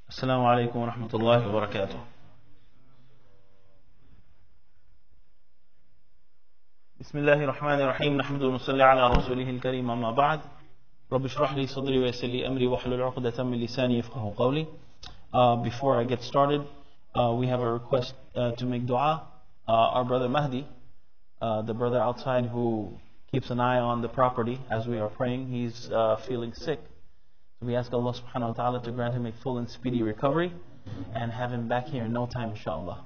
السلام عليكم ورحمة الله وبركاته. بسم الله الرحمن الرحيم. نحمد ونصلي على رسوله الكريم. أما بعد. رب اشرح لي صدري ويسر لي أمري واحلل عقدة من لساني يفقهوا قولي. Before I get started, we have a request to make dua. Our brother Mahdi, the brother outside who keeps an eye on the property as we are praying, he's feeling sick. So we ask Allah subhanahu wa ta'ala to grant him a full and speedy recovery and have him back here in no time, inshallah.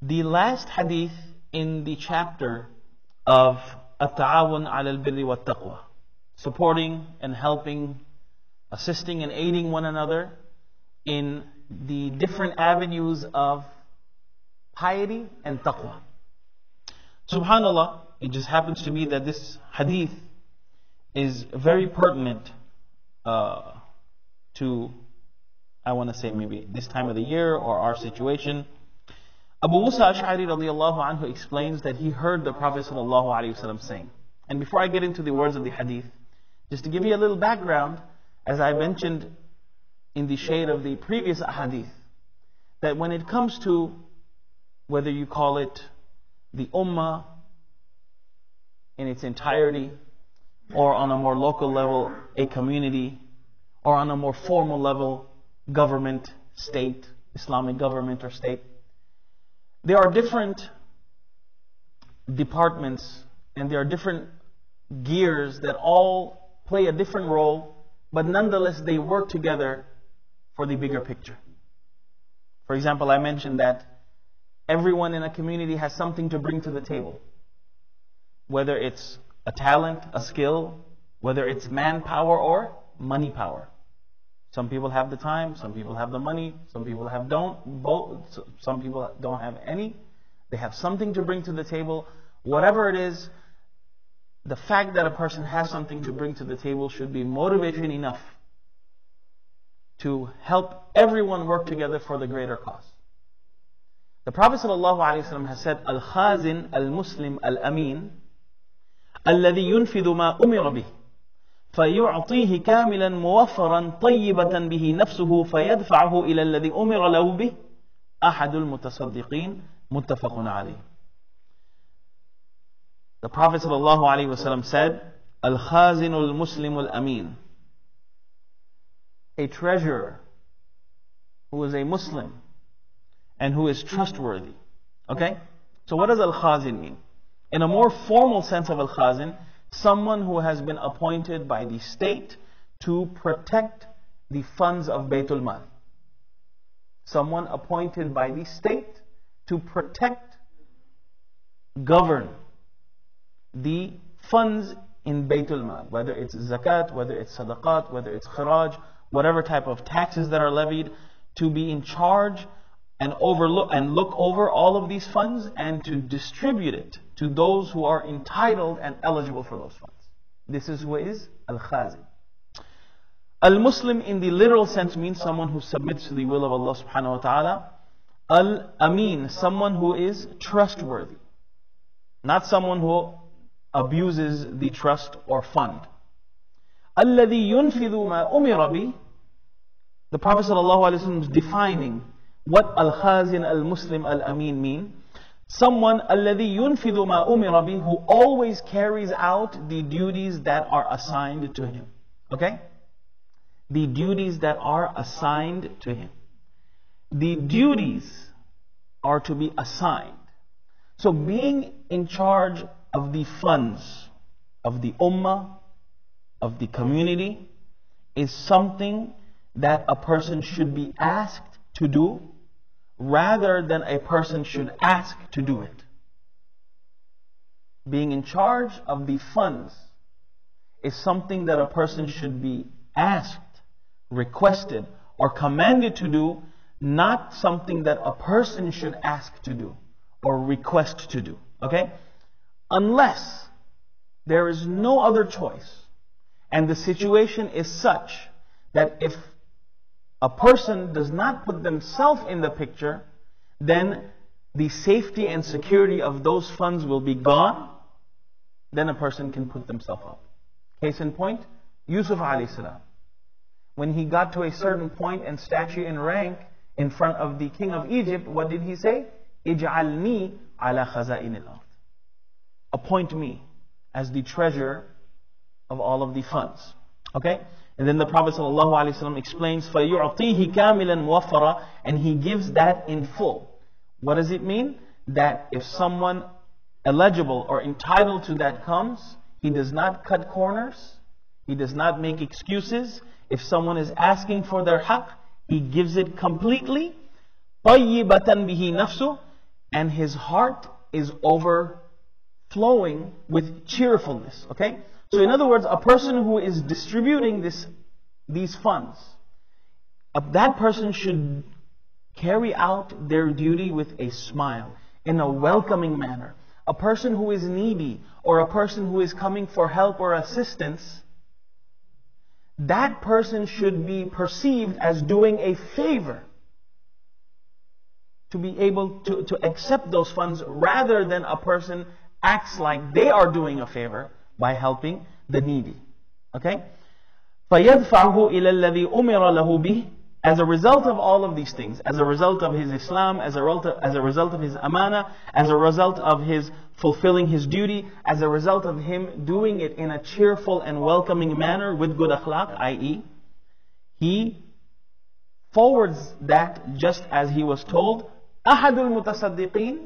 The last hadith in the chapter of At-Ta'awun 'ala al-Birri wa Taqwa, supporting and helping, assisting and aiding one another in the different avenues of piety and taqwa. Subhanallah, it just happens to be that this hadith is very pertinent to, I want to say maybe this time of the year or our situation. Abu Musa Ash'ari radiallahu anhu explains that he heard the Prophet sallallahu alaihi wasallam saying. And before I get into the words of the hadith, just to give you a little background, as I mentioned in the shade of the previous hadith, that when it comes to whether you call it the ummah in its entirety, or on a more local level, a community, or on a more formal level, government, state, Islamic government or state, there are different departments and there are different gears that all play a different role, but nonetheless they work together for the bigger picture. For example, I mentioned that everyone in a community has something to bring to the table, whether it's a talent, a skill, whether it's manpower or money power. Some people have the time, some people have the money, some people some people don't have any. They have something to bring to the table. Whatever it is, the fact that a person has something to bring to the table should be motivation enough to help everyone work together for the greater cause. The Prophet ﷺ has said, Al-Khazin al-Muslim al-Amin الذي ينفذ ما أمر به فيعطيه كاملا موفرا طيبة به نفسه فيدفعه إلى الذي أمر له به أحد المتصدقين متفق عليه. The Prophet ﷺ said, Al-Khazin al-Muslim al-Amin, a treasurer who is a Muslim and who is trustworthy. Okay? So what does Al-Khazin mean? In a more formal sense of Al-Khazin, someone who has been appointed by the state to protect the funds of Baytul Mal. Someone appointed by the state to protect, govern the funds in Baytul Mal, whether it's zakat, whether it's sadaqat, whether it's khiraj, whatever type of taxes that are levied, to be in charge and look over all of these funds and to distribute it to those who are entitled and eligible for those funds. This is who is Al-Khazin. Al-Muslim in the literal sense means someone who submits to the will of Allah subhanahu wa ta'ala. Al-Amin, someone who is trustworthy. Not someone who abuses the trust or fund. الَّذِي يُنْفِذُ مَا أُمِرَ بِهِ. The Prophet ﷺ is defining what Al-Khazin al-Muslim al-Amin mean. Someone الَّذِي يُنْفِذُ مَا أُمِرَ بِهِ, who always carries out the duties that are assigned to him. Okay? The duties that are assigned to him. The duties are to be assigned. So being in charge of the funds of the ummah, of the community, is something that a person should be asked to do, rather than a person should ask to do it. Being in charge of the funds is something that a person should be asked, requested, or commanded to do, not something that a person should ask to do or request to do. Okay? Unless there is no other choice and the situation is such that if a person does not put themselves in the picture, then the safety and security of those funds will be gone. Then a person can put themselves up. Case in point, Yusuf alayhi salam. when he got to a certain point and stature and rank in front of the king of Egypt, what did he say? اجعلني على خزائن الأرض. Appoint me as the treasurer of all of the funds. Okay? And then the Prophet ﷺ explains, فَيُعْطِيهِ كَامِلًا مُوَفَّرًا, and he gives that in full. What does it mean? That if someone eligible or entitled to that comes, he does not cut corners, he does not make excuses. If someone is asking for their haqq, he gives it completely. طَيِّبَةً بِهِ نَفْسُهُ, and his heart is overflowing with cheerfulness. Okay? So in other words, a person who is distributing these funds, that person should carry out their duty with a smile, in a welcoming manner. A person who is needy, or a person who is coming for help or assistance, that person should be perceived as doing a favor to be able to accept those funds, rather than a person acts like they are doing a favor by helping the needy. Okay? فَيَدْفَعْهُ إِلَى الَّذِي أُمِرَ لَهُ بِهِ. As a result of all of these things, as a result of his Islam, as a result of his amana, as a result of his fulfilling his duty, as a result of him doing it in a cheerful and welcoming manner with good akhlaq, i.e., he forwards that just as he was told. أَحَدُ الْمُتَصَدِّقِينَ.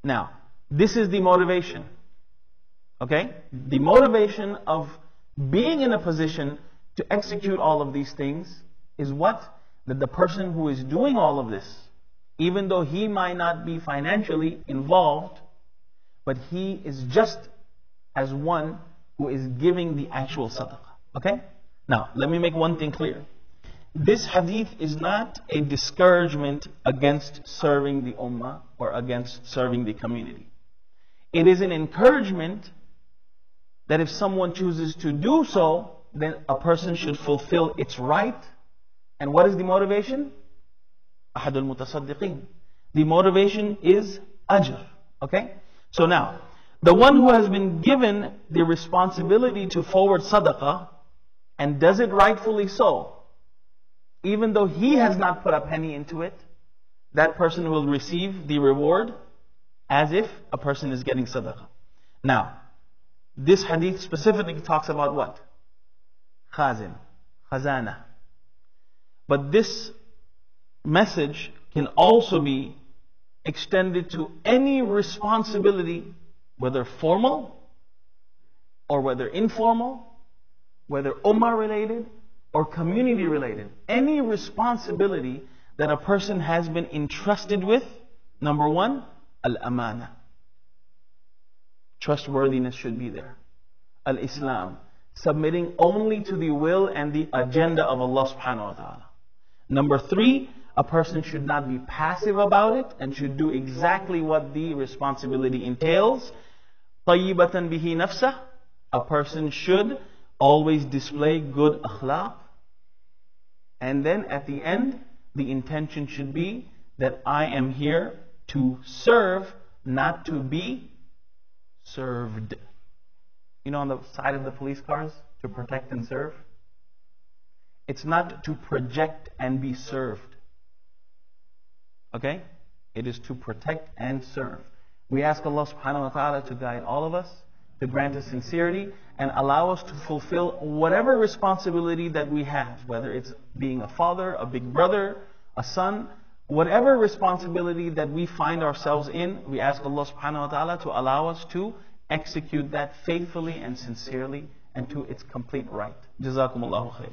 Now, this is the motivation. Okay? The motivation of being in a position to execute all of these things is what? That the person who is doing all of this, even though he might not be financially involved, but he is just as one who is giving the actual sadaqah. Okay? Now, let me make one thing clear. This hadith is not a discouragement against serving the ummah or against serving the community. It is an encouragement that if someone chooses to do so, then a person should fulfill its right. And what is the motivation? أحد المتصدقين. The motivation is ajr. Okay? So now, the one who has been given the responsibility to forward sadaqah and does it rightfully so, even though he has not put a penny into it, that person will receive the reward as if a person is getting sadaqah. Now, this hadith specifically talks about what? Khazin, khazana. But this message can also be extended to any responsibility, whether formal or whether informal, whether ummah related or community related. Any responsibility that a person has been entrusted with, number one, al-amana. Trustworthiness should be there. Al-Islam, submitting only to the will and the agenda of Allah subhanahu wa ta'ala. Number three, a person should not be passive about it and should do exactly what the responsibility entails. طَيِّبَةً بِهِ نَفْسَهُ. A person should always display good akhlaq. And then at the end, the intention should be that I am here to serve, not to be served. You know, on the side of the police cars, to protect and serve. It's not to project and be served. Okay? It is to protect and serve. We ask Allah subhanahu wa ta'ala to guide all of us, to grant us sincerity, and allow us to fulfill whatever responsibility that we have, whether it's being a father, a big brother, a son, whatever responsibility that we find ourselves in, we ask Allah subhanahu wa ta'ala to allow us to execute that faithfully and sincerely and to its complete right. Jazakumullahu khair.